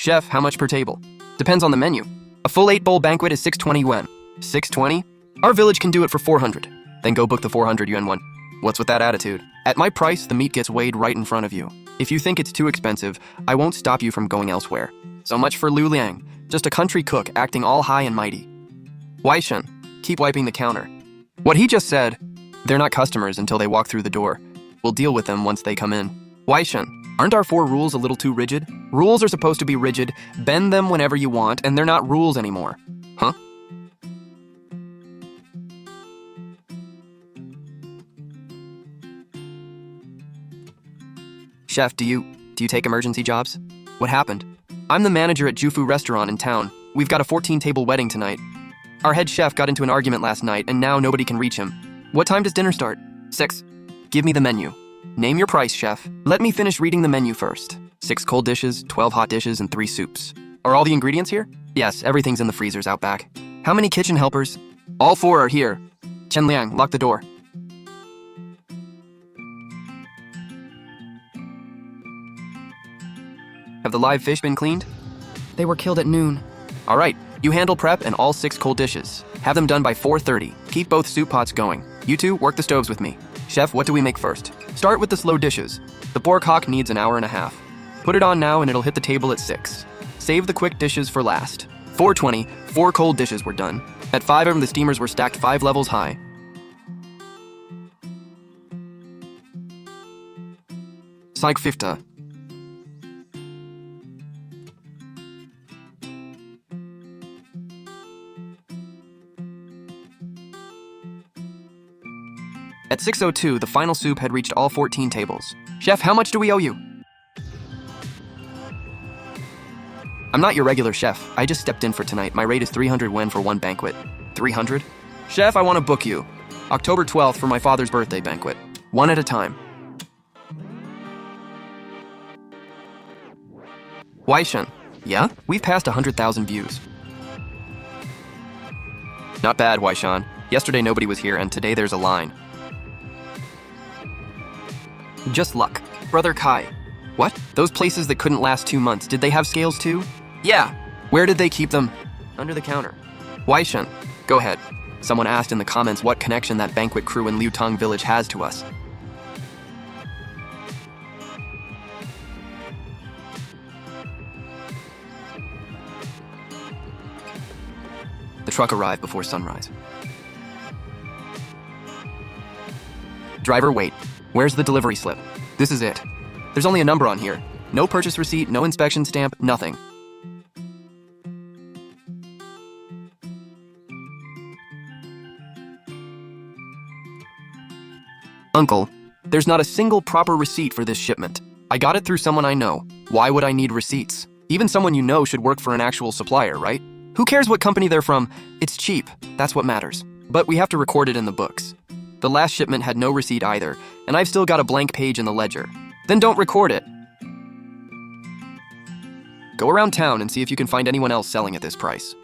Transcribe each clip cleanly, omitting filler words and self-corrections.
Chef, how much per table? Depends on the menu. A full 8-bowl banquet is 620 yuan. 620? Our village can do it for 400. Then go book the 400 yuan one. What's with that attitude? At my price, the meat gets weighed right in front of you. If you think it's too expensive, I won't stop you from going elsewhere. So much for Lu Liang, just a country cook acting all high and mighty. Wai Shen, keep wiping the counter. What he just said, they're not customers until they walk through the door. We'll deal with them once they come in. Wai Shen, aren't our 4 rules a little too rigid? Rules are supposed to be rigid, bend them whenever you want, and they're not rules anymore. Huh? Chef, do you take emergency jobs? What happened? I'm the manager at Jufu restaurant in town. We've got a 14-table wedding tonight. Our head chef got into an argument last night, and now nobody can reach him. What time does dinner start? 6. Give me the menu. Name your price, chef. Let me finish reading the menu first. 6 cold dishes, 12 hot dishes, and 3 soups. Are all the ingredients here? Yes, everything's in the freezers out back. How many kitchen helpers? All 4 are here. Chen Liang, lock the door. Have the live fish been cleaned? They were killed at noon. All right, you handle prep and all 6 cold dishes. Have them done by 4:30. Keep both soup pots going. You two, work the stoves with me. Chef, what do we make first? Start with the slow dishes. The pork hock needs an hour and a half. Put it on now and it'll hit the table at 6. Save the quick dishes for last. 4:20, 4 cold dishes were done. At 5 of them, the steamers were stacked 5 levels high. Psych 50. At 6:02, the final soup had reached all 14 tables. Chef, how much do we owe you? I'm not your regular chef. I just stepped in for tonight. My rate is 300 yuan for one banquet. 300? Chef, I want to book you. October 12th for my father's birthday banquet. One at a time. Wai Shen, yeah? We've passed 100,000 views. Not bad, Wai Shen. Yesterday nobody was here and today there's a line. Just luck. Brother Kai. What? Those places that couldn't last 2 months, did they have scales too? Yeah. Where did they keep them? Under the counter. Wai Shen, go ahead. Someone asked in the comments what connection that banquet crew in Liutong village has to us. The truck arrived before sunrise. Driver, wait. Where's the delivery slip? This is it. There's only a number on here. No purchase receipt, no inspection stamp, nothing. Uncle, there's not a single proper receipt for this shipment. I got it through someone I know. Why would I need receipts? Even someone you know should work for an actual supplier, right? Who cares what company they're from? It's cheap. That's what matters. But we have to record it in the books. The last shipment had no receipt either, and I've still got a blank page in the ledger. Then don't record it. Go around town and see if you can find anyone else selling at this price.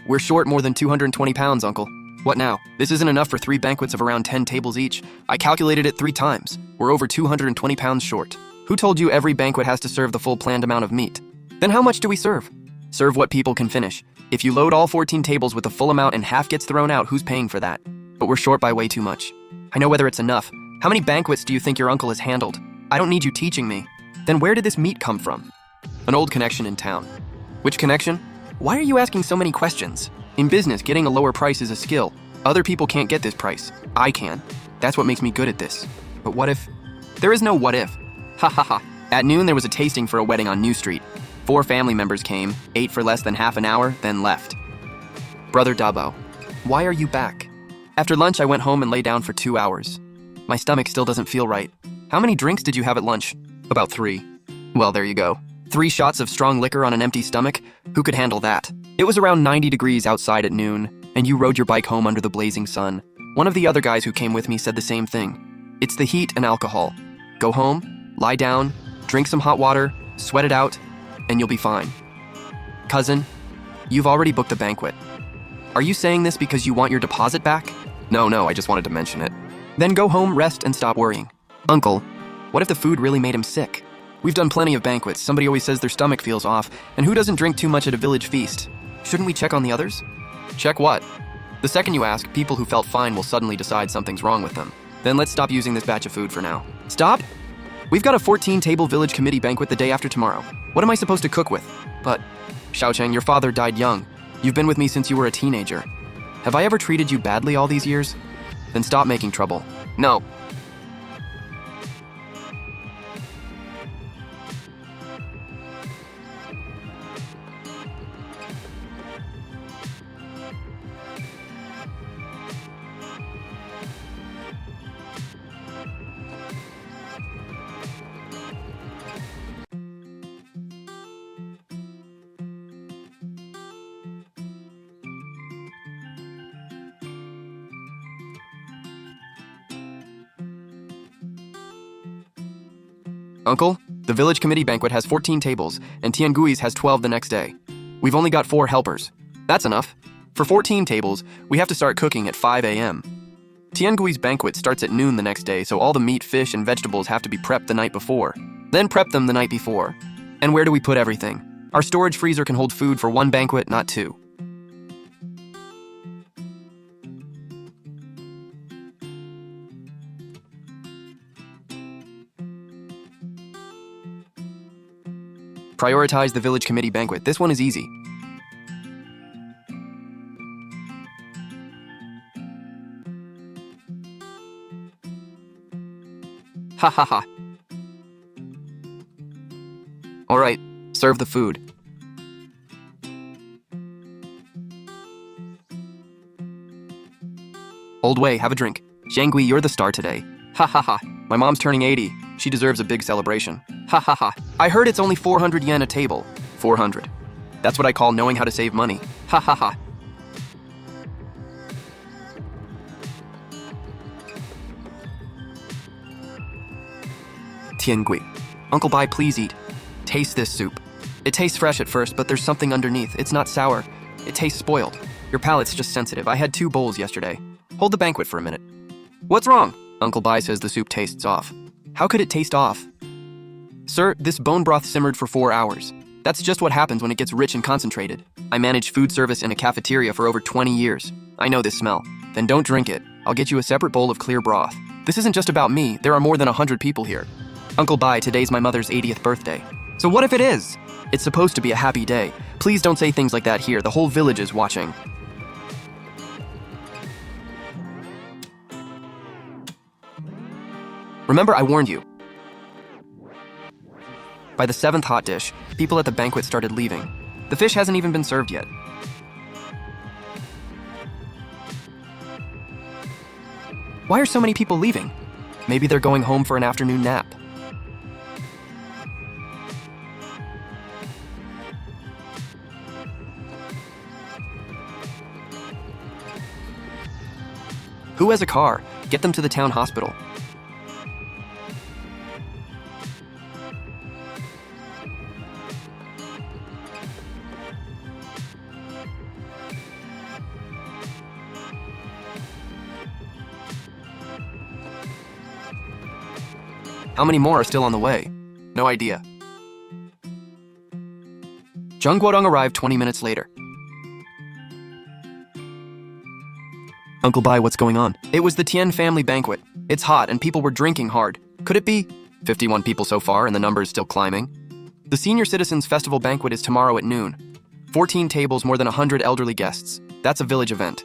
We're short more than 220 pounds, Uncle. What now? This isn't enough for 3 banquets of around 10 tables each. I calculated it 3 times. We're over 220 pounds short. Who told you every banquet has to serve the full planned amount of meat? Then how much do we serve? Serve what people can finish. If you load all 14 tables with the full amount and half gets thrown out, who's paying for that? But we're short by way too much. I know whether it's enough. How many banquets do you think your uncle has handled? I don't need you teaching me. Then where did this meat come from? An old connection in town. Which connection? Why are you asking so many questions? In business, getting a lower price is a skill. Other people can't get this price. I can. That's what makes me good at this. But what if? There is no what if. Ha ha ha. At noon, there was a tasting for a wedding on New Street. 4 family members came, ate for less than half an hour, then left. Brother Dabo, why are you back? After lunch, I went home and lay down for 2 hours. My stomach still doesn't feel right. How many drinks did you have at lunch? About 3. Well, there you go. 3 shots of strong liquor on an empty stomach? Who could handle that? It was around 90 degrees outside at noon, and you rode your bike home under the blazing sun. One of the other guys who came with me said the same thing. It's the heat and alcohol. Go home, lie down, drink some hot water, sweat it out, and you'll be fine. Cousin, you've already booked the banquet. Are you saying this because you want your deposit back? No, I just wanted to mention it. Then go home, rest, and stop worrying. Uncle, what if the food really made him sick? We've done plenty of banquets. Somebody always says their stomach feels off, and who doesn't drink too much at a village feast? Shouldn't we check on the others? Check what? The second you ask, people who felt fine will suddenly decide something's wrong with them. Then let's stop using this batch of food for now. Stop? We've got a 14-table village committee banquet the day after tomorrow. What am I supposed to cook with? But, Xiaocheng, your father died young. You've been with me since you were a teenager. Have I ever treated you badly all these years? Then stop making trouble. No. Uncle, the village committee banquet has 14 tables, and Tiangui's has 12 the next day. We've only got 4 helpers. That's enough. For 14 tables, we have to start cooking at 5 a.m. Tiangui's banquet starts at noon the next day, so all the meat, fish, and vegetables have to be prepped the night before. Then prep them the night before. And where do we put everything? Our storage freezer can hold food for 1 banquet, not 2. Prioritize the village committee banquet. This one is easy. Ha ha ha. All right, serve the food. Old Wei, have a drink. Zhangui, you're the star today. Ha ha ha. My mom's turning 80. She deserves a big celebration. Ha ha ha. I heard it's only 400 yen a table. 400. That's what I call knowing how to save money. Ha ha ha. Tiangui. Uncle Bai, please eat. Taste this soup. It tastes fresh at first, but there's something underneath. It's not sour. It tastes spoiled. Your palate's just sensitive. I had 2 bowls yesterday. Hold the banquet for a minute. What's wrong? Uncle Bai says the soup tastes off. How could it taste off? Sir, this bone broth simmered for 4 hours. That's just what happens when it gets rich and concentrated. I managed food service in a cafeteria for over 20 years. I know this smell. Then don't drink it. I'll get you a separate bowl of clear broth. This isn't just about me. There are more than 100 people here. Uncle Bai, today's my mother's 80th birthday. So what if it is? It's supposed to be a happy day. Please don't say things like that here. The whole village is watching. Remember, I warned you. By the 7th hot dish, people at the banquet started leaving. The fish hasn't even been served yet. Why are so many people leaving? Maybe they're going home for an afternoon nap. Who has a car? Get them to the town hospital. How many more are still on the way? No idea. Zheng Guodong arrived 20 minutes later. Uncle Bai, what's going on? It was the Tian family banquet. It's hot and people were drinking hard. Could it be? 51 people so far and the number is still climbing. The Senior Citizens Festival banquet is tomorrow at noon. 14 tables, more than 100 elderly guests. That's a village event.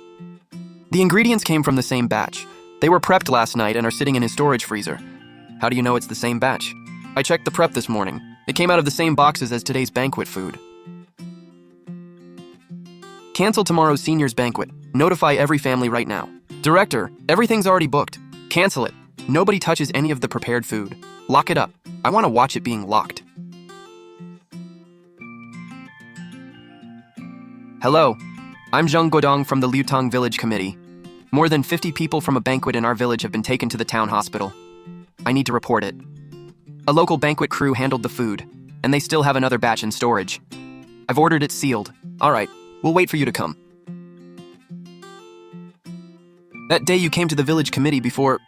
The ingredients came from the same batch. They were prepped last night and are sitting in his storage freezer. How do you know it's the same batch? I checked the prep this morning. It came out of the same boxes as today's banquet food. Cancel tomorrow's seniors banquet. Notify every family right now. Director, everything's already booked. Cancel it. Nobody touches any of the prepared food. Lock it up. I want to watch it being locked. Hello, I'm Zheng Guodong from the Liutong Village Committee. More than 50 people from a banquet in our village have been taken to the town hospital. I need to report it. A local banquet crew handled the food, and they still have another batch in storage. I've ordered it sealed. All right, we'll wait for you to come. That day you came to the village committee before...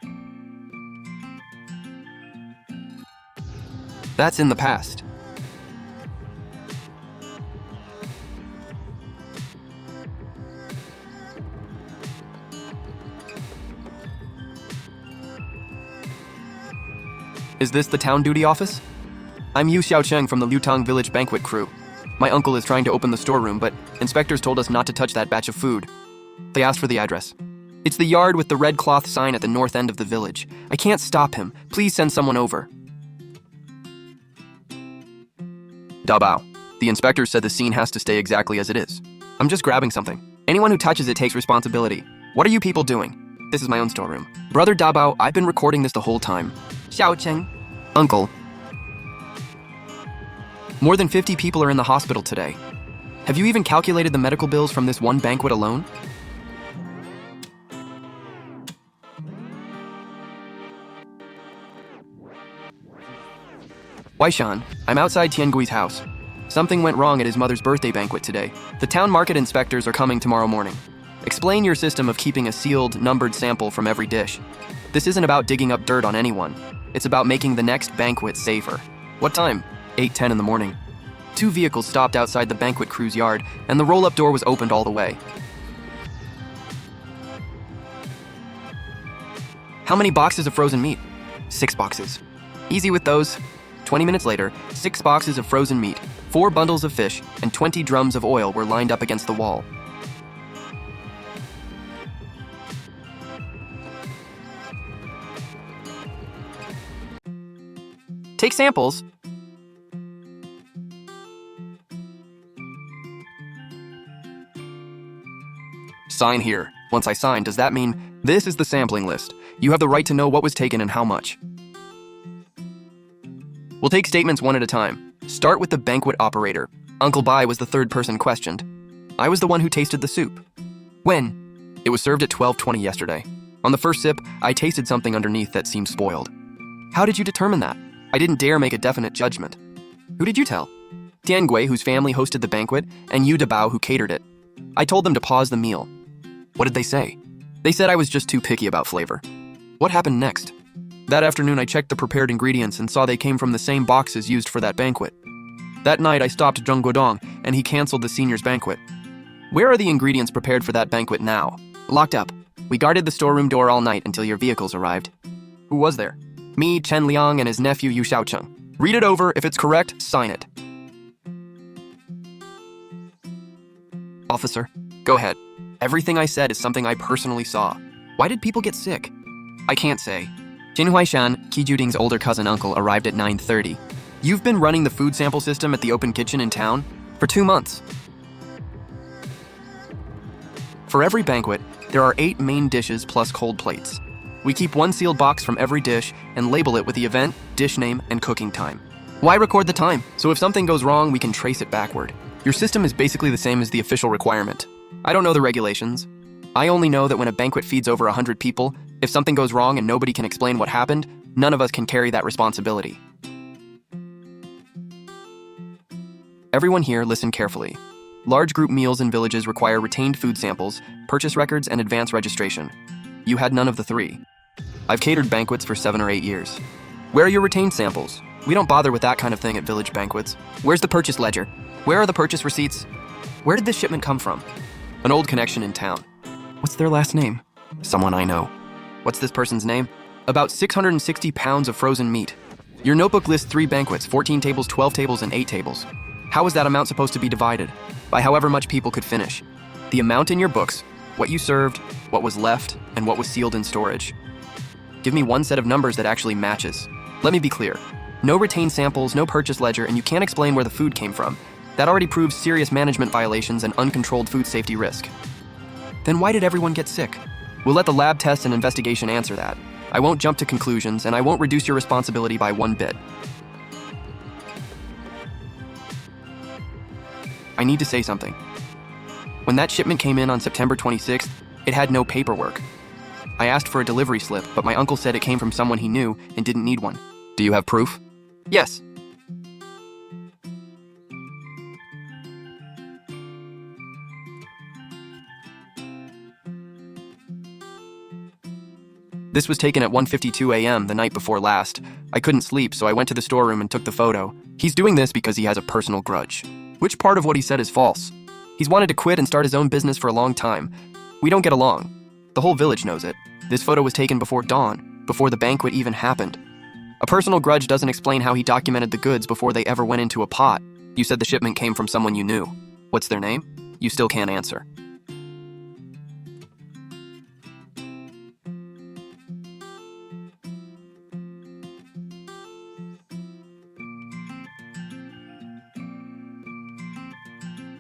That's in the past. Is this the town duty office? I'm Yu Xiaocheng from the Liutang Village Banquet crew. My uncle is trying to open the storeroom, but inspectors told us not to touch that batch of food. They asked for the address. It's the yard with the red cloth sign at the north end of the village. I can't stop him. Please send someone over. Dabao. The inspector said the scene has to stay exactly as it is. I'm just grabbing something. Anyone who touches it takes responsibility. What are you people doing? This is my own storeroom. Brother Dabao, I've been recording this the whole time. Xiaocheng. Uncle. More than 50 people are in the hospital today. Have you even calculated the medical bills from this one banquet alone? Waishan, I'm outside Tiangui's house. Something went wrong at his mother's birthday banquet today. The town market inspectors are coming tomorrow morning. Explain your system of keeping a sealed, numbered sample from every dish. This isn't about digging up dirt on anyone. It's about making the next banquet safer. What time? 8:10 in the morning. 2 vehicles stopped outside the banquet crew's yard, and the roll-up door was opened all the way. How many boxes of frozen meat? 6 boxes. Easy with those. 20 minutes later, 6 boxes of frozen meat, 4 bundles of fish, and 20 drums of oil were lined up against the wall. Take samples. Sign here. Once I sign, does that mean this is the sampling list? You have the right to know what was taken and how much. We'll take statements one at a time. Start with the banquet operator. Uncle Bai was the third person questioned. I was the one who tasted the soup. When? It was served at 12:20 yesterday. On the first sip, I tasted something underneath that seemed spoiled. How did you determine that? I didn't dare make a definite judgment. Who did you tell? Tiangui, whose family hosted the banquet, and Yu Dabao, who catered it. I told them to pause the meal. What did they say? They said I was just too picky about flavor. What happened next? That afternoon, I checked the prepared ingredients and saw they came from the same boxes used for that banquet. That night, I stopped Zheng Guodong, and he canceled the seniors' banquet. Where are the ingredients prepared for that banquet now? Locked up. We guarded the storeroom door all night until your vehicles arrived. Who was there? Me, Chen Liang, and his nephew Yu Xiaocheng. Read it over. If it's correct, sign it. Officer, go ahead. Everything I said is something I personally saw. Why did people get sick? I can't say. Jin Huaishan, Qi Juding's older cousin uncle, arrived at 9:30. You've been running the food sample system at the open kitchen in town for 2 months. For every banquet, there are 8 main dishes plus cold plates. We keep 1 sealed box from every dish and label it with the event, dish name, and cooking time. Why record the time? So if something goes wrong, we can trace it backward. Your system is basically the same as the official requirement. I don't know the regulations. I only know that when a banquet feeds over 100 people, if something goes wrong and nobody can explain what happened, none of us can carry that responsibility. Everyone here, listen carefully. Large group meals in villages require retained food samples, purchase records, and advance registration. You had none of the 3. I've catered banquets for 7 or 8 years. Where are your retained samples? We don't bother with that kind of thing at village banquets. Where's the purchase ledger? Where are the purchase receipts? Where did this shipment come from? An old connection in town. What's their last name? Someone I know. What's this person's name? About 660 pounds of frozen meat. Your notebook lists 3 banquets, 14 tables, 12 tables, and 8 tables. How is that amount supposed to be divided? By however much people could finish. The amount in your books, what you served, what was left, and what was sealed in storage. Give me one set of numbers that actually matches. Let me be clear. No retained samples, no purchase ledger, and you can't explain where the food came from. That already proves serious management violations and uncontrolled food safety risk. Then why did everyone get sick? We'll let the lab test and investigation answer that. I won't jump to conclusions, and I won't reduce your responsibility by 1 bit. I need to say something. When that shipment came in on September 26th, it had no paperwork. I asked for a delivery slip, but my uncle said it came from someone he knew and didn't need one. Do you have proof? Yes. This was taken at 1:52 a.m. the night before last. I couldn't sleep, so I went to the storeroom and took the photo. He's doing this because he has a personal grudge. Which part of what he said is false? He's wanted to quit and start his own business for a long time. We don't get along. The whole village knows it. This photo was taken before dawn, before the banquet even happened. A personal grudge doesn't explain how he documented the goods before they ever went into a pot. You said the shipment came from someone you knew. What's their name? You still can't answer.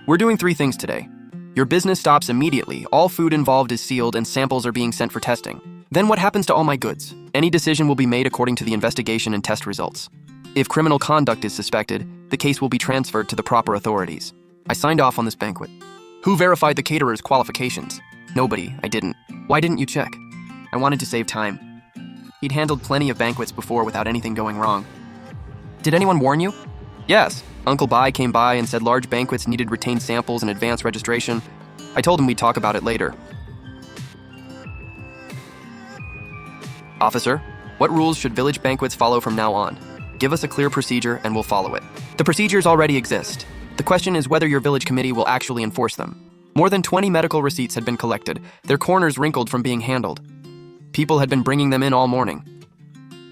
We're doing 3 things today. Your business stops immediately, all food involved is sealed, and samples are being sent for testing. Then what happens to all my goods? Any decision will be made according to the investigation and test results. If criminal conduct is suspected, the case will be transferred to the proper authorities. I signed off on this banquet. Who verified the caterer's qualifications? Nobody, I didn't. Why didn't you check? I wanted to save time. He'd handled plenty of banquets before without anything going wrong. Did anyone warn you? Yes. Uncle Bai came by and said large banquets needed retained samples and advance registration. I told him we'd talk about it later. Officer, what rules should village banquets follow from now on? Give us a clear procedure and we'll follow it. The procedures already exist. The question is whether your village committee will actually enforce them. More than 20 medical receipts had been collected, their corners wrinkled from being handled. People had been bringing them in all morning.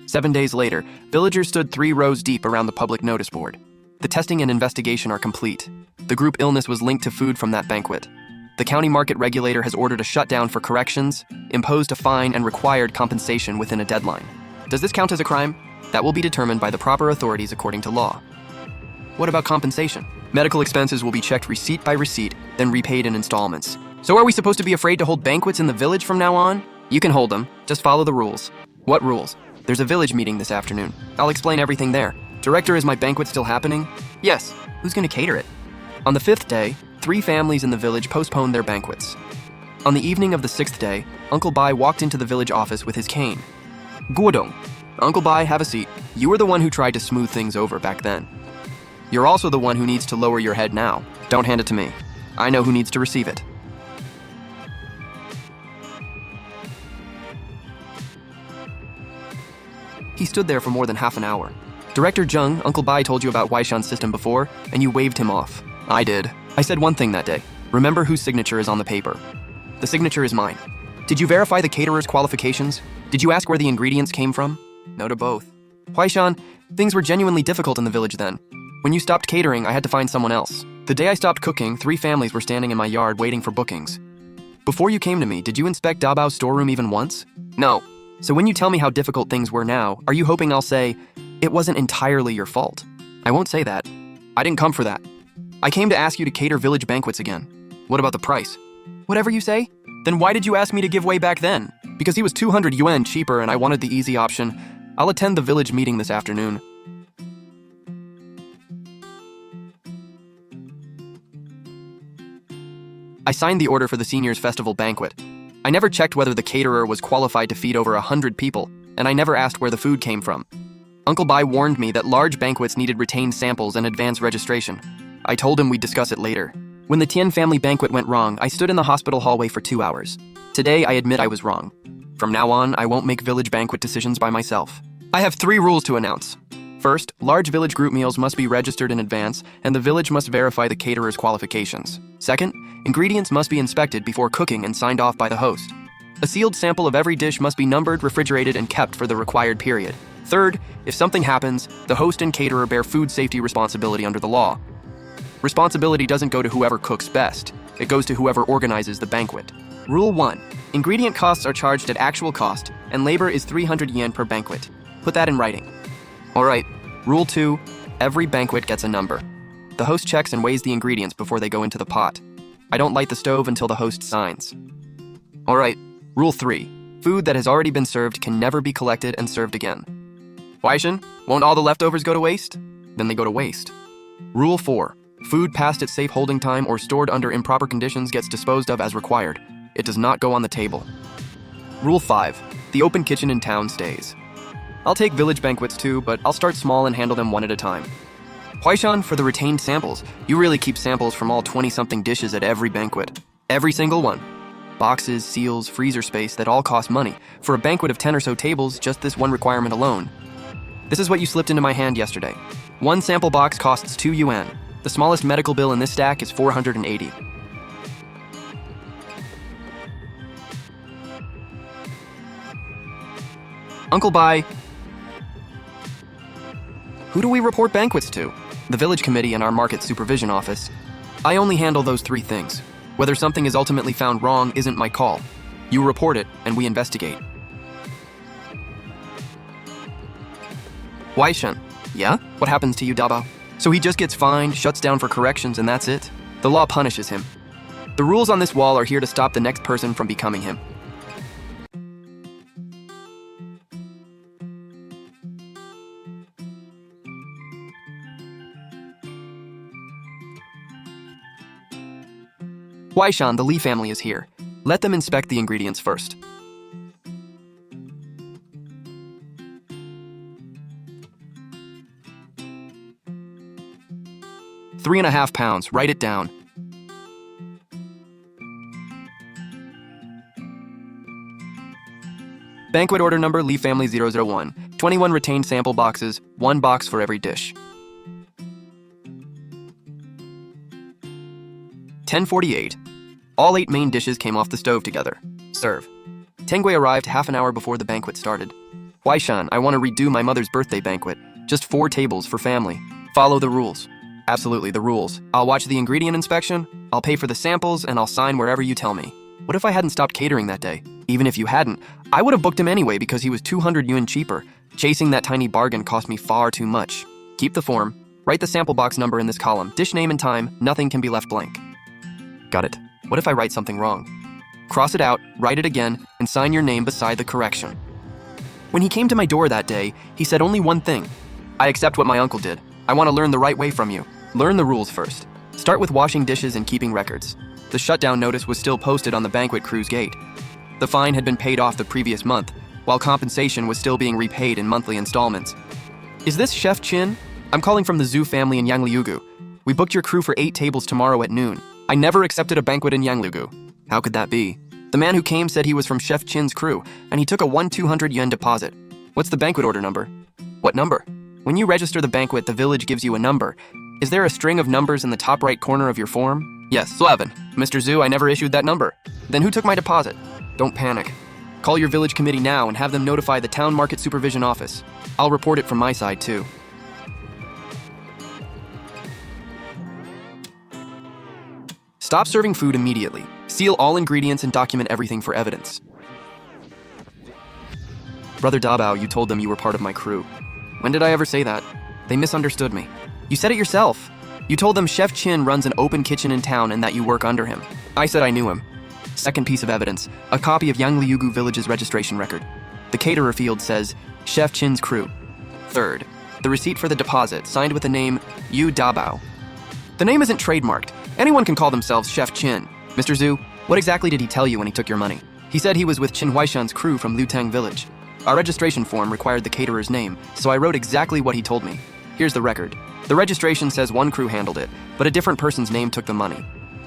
7 days later, villagers stood 3 rows deep around the public notice board. The testing and investigation are complete. The group illness was linked to food from that banquet. The county market regulator has ordered a shutdown for corrections, imposed a fine, and required compensation within a deadline. Does this count as a crime? That will be determined by the proper authorities according to law. What about compensation? Medical expenses will be checked receipt by receipt, then repaid in installments. So are we supposed to be afraid to hold banquets in the village from now on? You can hold them, just follow the rules. What rules? There's a village meeting this afternoon. I'll explain everything there. Director, is my banquet still happening? Yes. Who's going to cater it? On the 5th day, 3 families in the village postponed their banquets. On the evening of the 6th day, Uncle Bai walked into the village office with his cane. Guodong. Uncle Bai, have a seat. You were the one who tried to smooth things over back then. You're also the one who needs to lower your head now. Don't hand it to me. I know who needs to receive it. He stood there for more than half an hour. Director Zheng, Uncle Bai told you about Huaishan's system before, and you waved him off. I did. I said one thing that day. Remember whose signature is on the paper. The signature is mine. Did you verify the caterer's qualifications? Did you ask where the ingredients came from? No to both. Huaishan, things were genuinely difficult in the village then. When you stopped catering, I had to find someone else. The day I stopped cooking, 3 families were standing in my yard waiting for bookings. Before you came to me, did you inspect Dabao's storeroom even once? No. So when you tell me how difficult things were now, are you hoping I'll say, it wasn't entirely your fault? I won't say that. I didn't come for that. I came to ask you to cater village banquets again. What about the price? Whatever you say? Then why did you ask me to give way back then? Because he was 200 yuan cheaper and I wanted the easy option. I'll attend the village meeting this afternoon. I signed the order for the seniors' festival banquet. I never checked whether the caterer was qualified to feed over 100 people, and I never asked where the food came from. Uncle Bai warned me that large banquets needed retained samples and advance registration. I told him we'd discuss it later. When the Tian family banquet went wrong, I stood in the hospital hallway for 2 hours. Today, I admit I was wrong. From now on, I won't make village banquet decisions by myself. I have 3 rules to announce. First, large village group meals must be registered in advance, and the village must verify the caterer's qualifications. Second, ingredients must be inspected before cooking and signed off by the host. A sealed sample of every dish must be numbered, refrigerated, and kept for the required period. Third, if something happens, the host and caterer bear food safety responsibility under the law. Responsibility doesn't go to whoever cooks best. It goes to whoever organizes the banquet. Rule 1. Ingredient costs are charged at actual cost, and labor is 300 yen per banquet. Put that in writing. Alright. Rule 2. Every banquet gets a number. The host checks and weighs the ingredients before they go into the pot. I don't light the stove until the host signs. Alright. Rule 3. Food that has already been served can never be collected and served again. Huaishan, won't all the leftovers go to waste? Then they go to waste. Rule 4. Food past its safe holding time or stored under improper conditions gets disposed of as required. It does not go on the table. Rule 5. The open kitchen in town stays. I'll take village banquets too, but I'll start small and handle them one at a time. Huaishan, for the retained samples, you really keep samples from all 20-something dishes at every banquet. Every single one. Boxes, seals, freezer space that all cost money. For a banquet of 10 or so tables, just this one requirement alone. This is what you slipped into my hand yesterday. One sample box costs 2 yuan. The smallest medical bill in this stack is 480. Uncle, bye. Who do we report banquets to? The village committee and our market supervision office. I only handle those 3 things. Whether something is ultimately found wrong isn't my call. You report it, and we investigate. Waishan, yeah? What happens to you, Dabao? So he just gets fined, shuts down for corrections, and that's it? The law punishes him. The rules on this wall are here to stop the next person from becoming him. Waishan, the Li family is here. Let them inspect the ingredients first. £3.5. Write it down. Banquet order number Li family 001. 21 retained sample boxes, 1 box for every dish. 10:48. All 8 main dishes came off the stove together. Serve. Tengui arrived half an hour before the banquet started. Waishan, I want to redo my mother's birthday banquet. Just 4 tables for family. Follow the rules. Absolutely, the rules. I'll watch the ingredient inspection, I'll pay for the samples, and I'll sign wherever you tell me. What if I hadn't stopped catering that day? Even if you hadn't, I would have booked him anyway because he was 200 yuan cheaper. Chasing that tiny bargain cost me far too much. Keep the form. Write the sample box number in this column. Dish name and time. Nothing can be left blank. Got it. What if I write something wrong? Cross it out, write it again, and sign your name beside the correction. When he came to my door that day, he said only one thing. I accept what my uncle did. I want to learn the right way from you. Learn the rules first. Start with washing dishes and keeping records. The shutdown notice was still posted on the banquet crew's gate. The fine had been paid off the previous month, while compensation was still being repaid in monthly installments. Is this Chef Chin? I'm calling from the Zhu family in Yangliugu. We booked your crew for 8 tables tomorrow at noon. I never accepted a banquet in Yangliugu. How could that be? The man who came said he was from Chef Chin's crew, and he took a 200 yuan deposit. What's the banquet order number? What number? When you register the banquet, the village gives you a number. Is there a string of numbers in the top right corner of your form? Yes, 11. Mr. Zhu, I never issued that number. Then who took my deposit? Don't panic. Call your village committee now and have them notify the town market supervision office. I'll report it from my side too. Stop serving food immediately. Seal all ingredients and document everything for evidence. Brother Dabao, you told them you were part of my crew. When did I ever say that? They misunderstood me. You said it yourself. You told them Chef Chin runs an open kitchen in town and that you work under him. I said I knew him. Second piece of evidence, a copy of Yangliugu Village's registration record. The caterer field says, Chef Chin's crew. Third, the receipt for the deposit, signed with the name Yu Dabao. The name isn't trademarked. Anyone can call themselves Chef Chin. Mr. Zhu, what exactly did he tell you when he took your money? He said he was with Qin Huaishan's crew from Lutang Village. Our registration form required the caterer's name, so I wrote exactly what he told me. Here's the record. The registration says one crew handled it, but a different person's name took the money.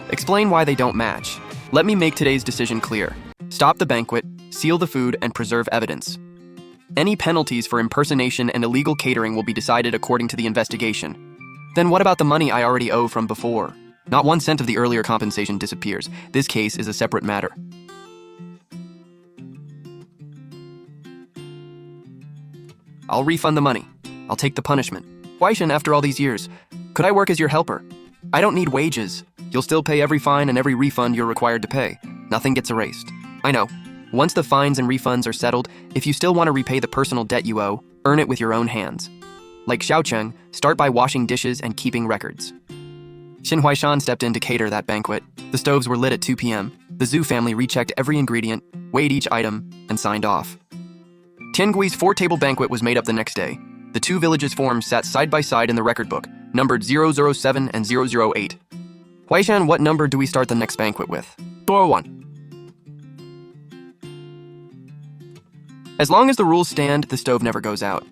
Explain why they don't match. Let me make today's decision clear. Stop the banquet, seal the food, and preserve evidence. Any penalties for impersonation and illegal catering will be decided according to the investigation. Then what about the money I already owe from before? Not 1 cent of the earlier compensation disappears. This case is a separate matter. I'll refund the money. I'll take the punishment. Waishan, after all these years, could I work as your helper? I don't need wages. You'll still pay every fine and every refund you're required to pay. Nothing gets erased. I know. Once the fines and refunds are settled, if you still want to repay the personal debt you owe, earn it with your own hands. Like Xiaocheng, start by washing dishes and keeping records. Qin Huaishan stepped in to cater that banquet. The stoves were lit at 2 p.m. The Zhu family rechecked every ingredient, weighed each item, and signed off. Tiangui's 4-table banquet was made up the next day. The 2 villages' forms sat side by side in the record book, numbered 007 and 008. Huaishan, what number do we start the next banquet with? 1. As long as the rules stand, the stove never goes out.